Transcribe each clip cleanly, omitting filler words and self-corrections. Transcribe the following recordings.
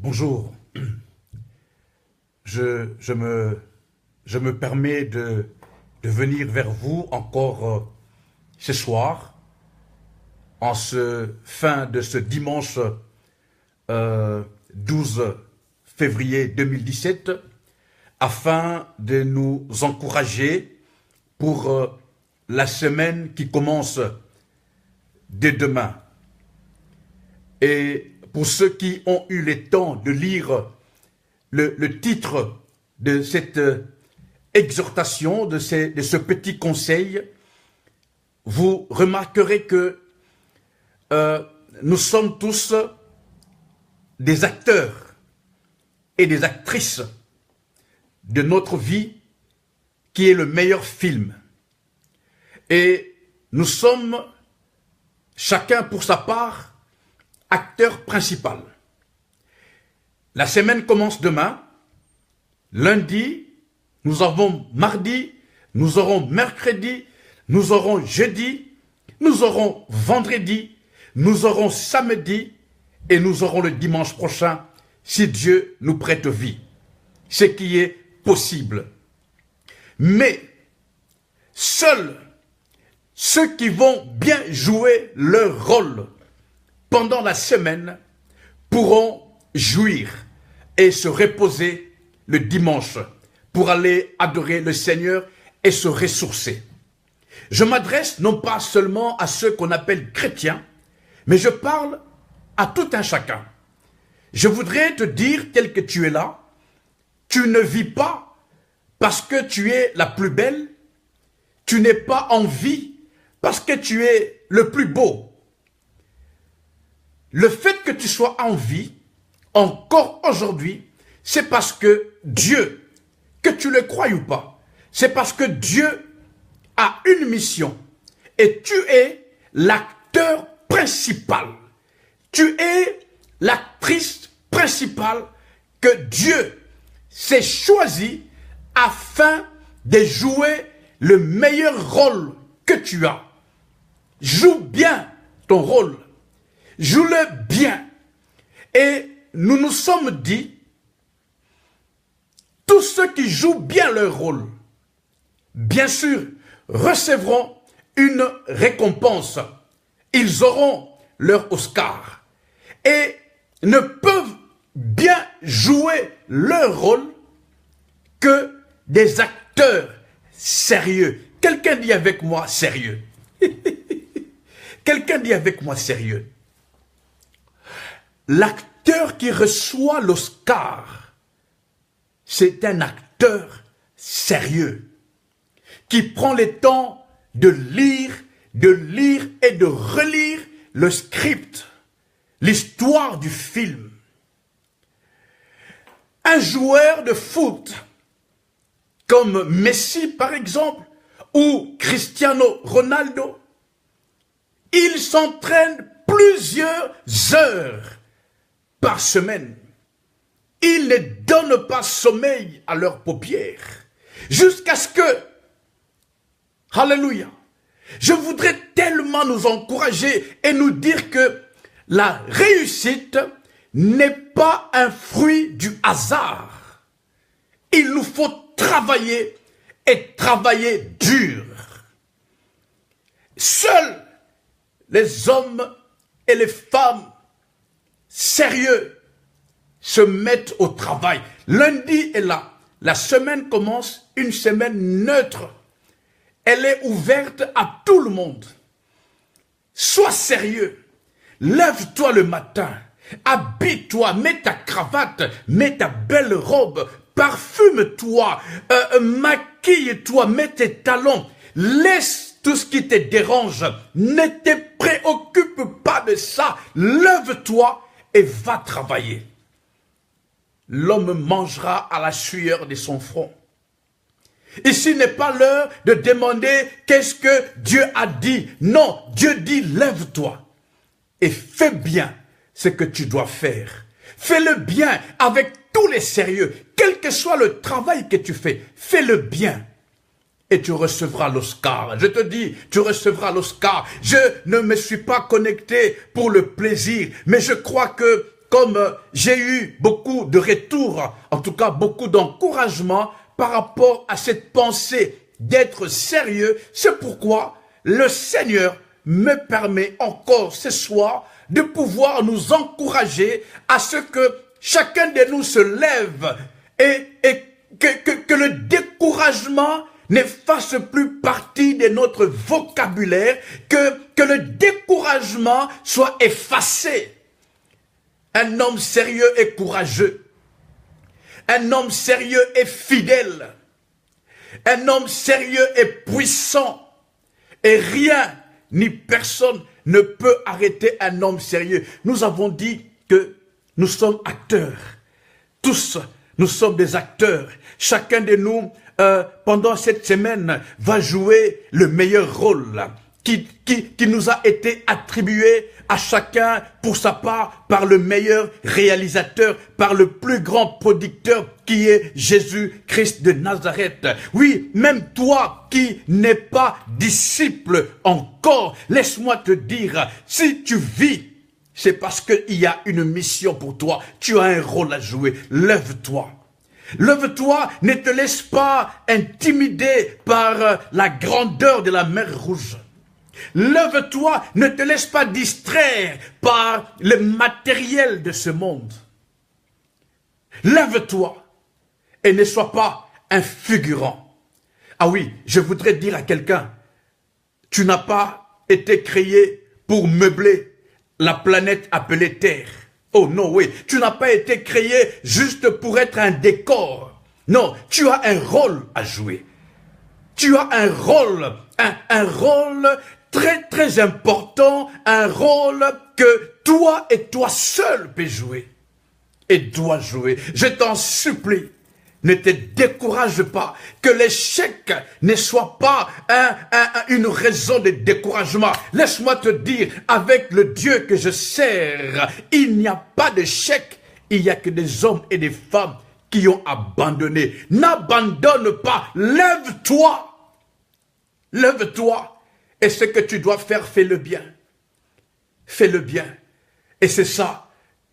Bonjour, je me permets de venir vers vous encore ce soir, en fin de ce dimanche 12 février 2017, afin de nous encourager pour la semaine qui commence dès demain. Et pour ceux qui ont eu le temps de lire le titre de cette exhortation, de ce petit conseil, vous remarquerez que nous sommes tous des acteurs et des actrices de notre vie qui est le meilleur film. Et nous sommes, chacun pour sa part, acteur principal. La semaine commence demain. Lundi, nous avons mardi, nous aurons mercredi, nous aurons jeudi, nous aurons vendredi, nous aurons samedi et nous aurons le dimanche prochain, si Dieu nous prête vie. Ce qui est possible. Mais seuls ceux qui vont bien jouer leur rôle pendant la semaine pourront jouir et se reposer le dimanche pour aller adorer le Seigneur et se ressourcer. Je m'adresse non pas seulement à ceux qu'on appelle chrétiens, mais je parle à tout un chacun. Je voudrais te dire, tel que tu es là, tu ne vis pas parce que tu es la plus belle, tu n'es pas en vie parce que tu es le plus beau. Le fait que tu sois en vie, encore aujourd'hui, c'est parce que Dieu, que tu le crois ou pas, c'est parce que Dieu a une mission et tu es l'acteur principal. Tu es l'actrice principale que Dieu s'est choisi afin de jouer le meilleur rôle que tu as. Joue bien ton rôle. Joue-le bien. Et nous nous sommes dit, tous ceux qui jouent bien leur rôle, bien sûr, recevront une récompense. Ils auront leur Oscar. Et ne peuvent bien jouer leur rôle que des acteurs sérieux. Quelqu'un dit avec moi sérieux. Quelqu'un dit avec moi sérieux. L'acteur qui reçoit l'Oscar, c'est un acteur sérieux, qui prend le temps de lire et de relire le script, l'histoire du film. Un joueur de foot, comme Messi par exemple, ou Cristiano Ronaldo, il s'entraîne plusieurs heures par semaine. Ils ne donnent pas sommeil à leurs paupières. Jusqu'à ce que, alléluia, je voudrais tellement nous encourager et nous dire que la réussite n'est pas un fruit du hasard. Il nous faut travailler et travailler dur. Seuls les hommes et les femmes sérieux se mettent au travail. Lundi est là. La semaine commence, une semaine neutre. Elle est ouverte à tout le monde. Sois sérieux. Lève-toi le matin. Habille-toi, mets ta cravate, mets ta belle robe, parfume-toi, maquille-toi, mets tes talons. Laisse tout ce qui te dérange. Ne te préoccupe pas de ça. Lève-toi et va travailler. L'homme mangera à la sueur de son front. Ici n'est pas l'heure de demander qu'est-ce que Dieu a dit. Non, Dieu dit lève-toi et fais bien ce que tu dois faire. Fais-le bien avec tous les sérieux. Quel que soit le travail que tu fais, fais-le bien. Et tu recevras l'Oscar. Je te dis, tu recevras l'Oscar. Je ne me suis pas connecté pour le plaisir, mais je crois que comme j'ai eu beaucoup de retours, en tout cas beaucoup d'encouragement par rapport à cette pensée d'être sérieux, c'est pourquoi le Seigneur me permet encore ce soir de pouvoir nous encourager à ce que chacun de nous se lève et que le découragement ne fasse plus partie de notre vocabulaire, que le découragement soit effacé. Un homme sérieux et courageux. Un homme sérieux et fidèle. Un homme sérieux et puissant. Et rien ni personne ne peut arrêter un homme sérieux. Nous avons dit que nous sommes acteurs. Tous, nous sommes des acteurs. Chacun de nous, pendant cette semaine, va jouer le meilleur rôle qui nous a été attribué à chacun pour sa part par le meilleur réalisateur, par le plus grand producteur qui est Jésus-Christ de Nazareth. Oui, même toi qui n'es pas disciple encore, laisse-moi te dire, si tu vis, c'est parce qu'il y a une mission pour toi. Tu as un rôle à jouer. Lève-toi. Lève-toi, ne te laisse pas intimider par la grandeur de la mer Rouge. Lève-toi, ne te laisse pas distraire par le matériel de ce monde. Lève-toi et ne sois pas un figurant. Ah oui, je voudrais dire à quelqu'un, tu n'as pas été créé pour meubler la planète appelée Terre. Oh non, oui, tu n'as pas été créé juste pour être un décor. Non, tu as un rôle à jouer. Tu as un rôle très très important, un rôle que toi et toi seul peux jouer et dois jouer. Je t'en supplie, ne te décourage pas, que l'échec ne soit pas une raison de découragement. Laisse-moi te dire, avec le Dieu que je sers, il n'y a pas d'échec, il n'y a que des hommes et des femmes qui ont abandonné. N'abandonne pas, lève-toi, lève-toi. Et ce que tu dois faire, fais-le bien. Fais-le bien. Et c'est ça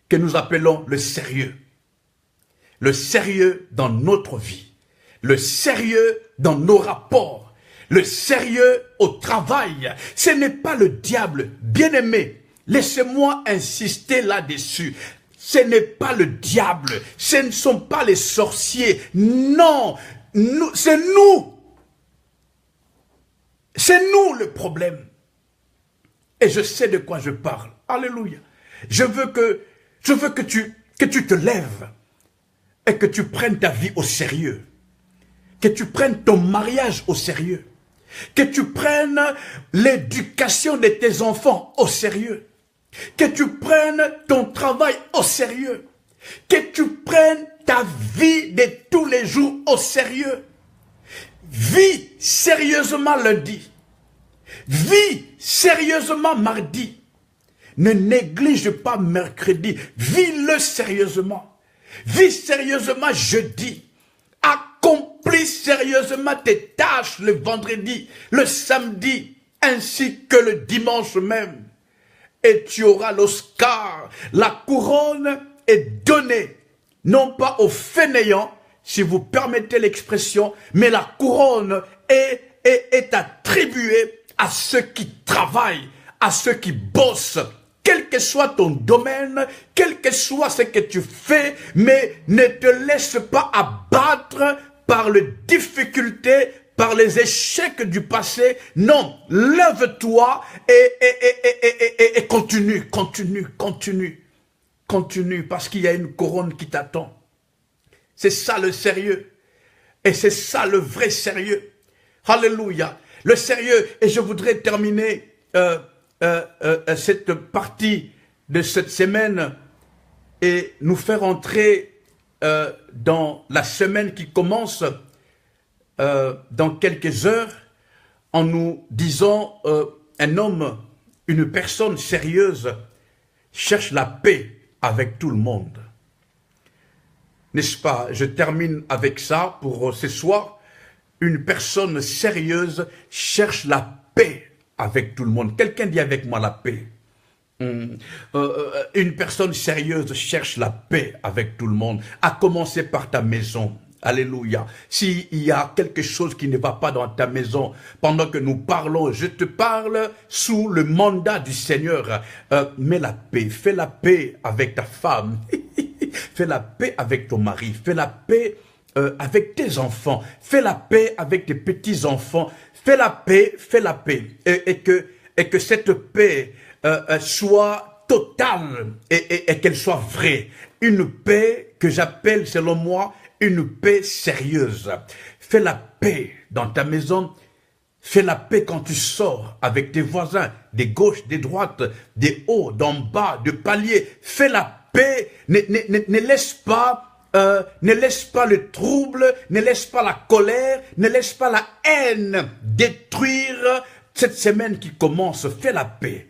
que nous appelons le sérieux. Le sérieux dans notre vie. Le sérieux dans nos rapports. Le sérieux au travail. Ce n'est pas le diable. Bien-aimé, laissez-moi insister là-dessus. Ce n'est pas le diable. Ce ne sont pas les sorciers. Non, c'est nous. C'est nous le problème. Et je sais de quoi je parle. Alléluia. Je veux que tu te lèves et que tu prennes ta vie au sérieux. Que tu prennes ton mariage au sérieux. Que tu prennes l'éducation de tes enfants au sérieux. Que tu prennes ton travail au sérieux. Que tu prennes ta vie de tous les jours au sérieux. Vis sérieusement lundi. Vis sérieusement mardi. Ne néglige pas mercredi. Vis-le sérieusement. Vis sérieusement jeudi. Accomplis sérieusement tes tâches le vendredi, le samedi, ainsi que le dimanche même. Et tu auras l'Oscar. La couronne est donnée, non pas aux fainéants, si vous permettez l'expression, mais la couronne est attribuée à ceux qui travaillent, à ceux qui bossent, quel que soit ton domaine, quel que soit ce que tu fais, mais ne te laisse pas abattre par les difficultés, par les échecs du passé. Non, lève-toi et continue, continue, parce qu'il y a une couronne qui t'attend. C'est ça le sérieux. Et c'est ça le vrai sérieux. Alléluia. Le sérieux. Et je voudrais terminer cette partie de cette semaine et nous faire entrer dans la semaine qui commence dans quelques heures en nous disant un homme, une personne sérieuse cherche la paix avec tout le monde. N'est-ce pas? Je termine avec ça pour ce soir. Une personne sérieuse cherche la paix avec tout le monde. Quelqu'un dit avec moi la paix. Une personne sérieuse cherche la paix avec tout le monde, à commencer par ta maison. Alléluia. S'il y a quelque chose qui ne va pas dans ta maison, pendant que nous parlons, je te parle sous le mandat du Seigneur. Mets la paix, fais la paix avec ta femme, fais la paix avec ton mari, fais la paix avec tes enfants, fais la paix avec tes petits-enfants, fais la paix, et que cette paix soit totale et qu'elle soit vraie. Une paix que j'appelle, selon moi, une paix sérieuse. Fais la paix dans ta maison. Fais la paix quand tu sors avec tes voisins, des gauches, des droites, des hauts, d'en bas, de paliers. Fais la paix. Ne laisse pas le trouble, ne laisse pas la colère, ne laisse pas la haine détruire cette semaine qui commence. Fais la paix.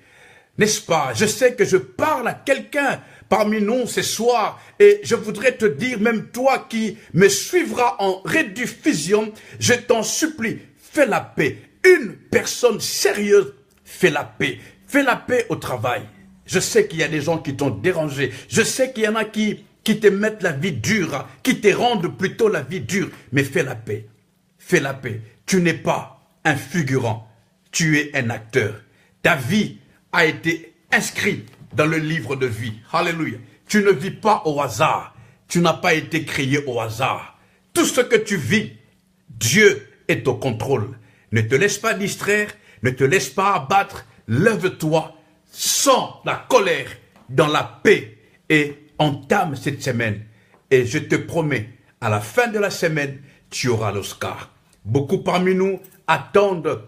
N'est-ce pas? Je sais que je parle à quelqu'un parmi nous ce soir, et je voudrais te dire, même toi qui me suivras en rediffusion, je t'en supplie, fais la paix. Une personne sérieuse fait la paix. Fais la paix au travail. Je sais qu'il y a des gens qui t'ont dérangé. Je sais qu'il y en a qui te mettent la vie dure, qui te rendent plutôt la vie dure. Mais fais la paix. Fais la paix. Tu n'es pas un figurant. Tu es un acteur. Ta vie a été inscrite dans le livre de vie. Alléluia. Tu ne vis pas au hasard. Tu n'as pas été créé au hasard. Tout ce que tu vis, Dieu est au contrôle. Ne te laisse pas distraire, ne te laisse pas abattre. Lève-toi, sens la colère dans la paix et entame cette semaine. Et je te promets, à la fin de la semaine, tu auras l'Oscar. Beaucoup parmi nous attendent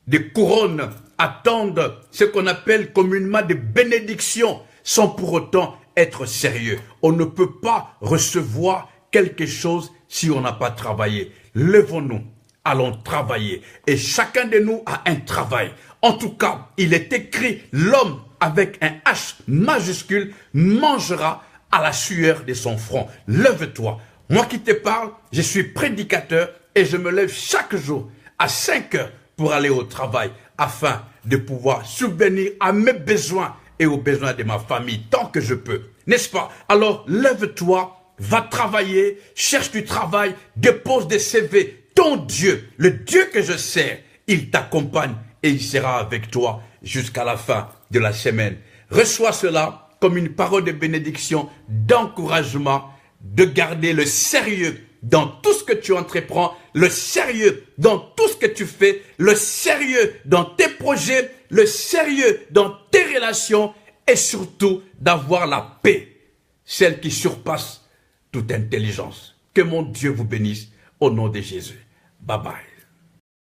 des couronnes, attendent ce qu'on appelle communément des bénédictions, sans pour autant être sérieux. On ne peut pas recevoir quelque chose si on n'a pas travaillé. Levons-nous, allons travailler. Et chacun de nous a un travail. En tout cas, il est écrit, l'homme avec un H majuscule mangera à la sueur de son front. Lève-toi. Moi qui te parle, je suis prédicateur et je me lève chaque jour à 5 heures pour aller au travail afin de pouvoir subvenir à mes besoins et aux besoins de ma famille tant que je peux. N'est-ce pas? Alors lève-toi, va travailler, cherche du travail, dépose des CV. Ton Dieu, le Dieu que je sers, il t'accompagne et il sera avec toi jusqu'à la fin de la semaine. Reçois cela comme une parole de bénédiction, d'encouragement, de garder le sérieux dans tout ce que tu entreprends, le sérieux dans tout ce que tu fais, le sérieux dans tes projets, le sérieux dans tes relations et surtout d'avoir la paix, celle qui surpasse toute intelligence. Que mon Dieu vous bénisse au nom de Jésus. Bye bye.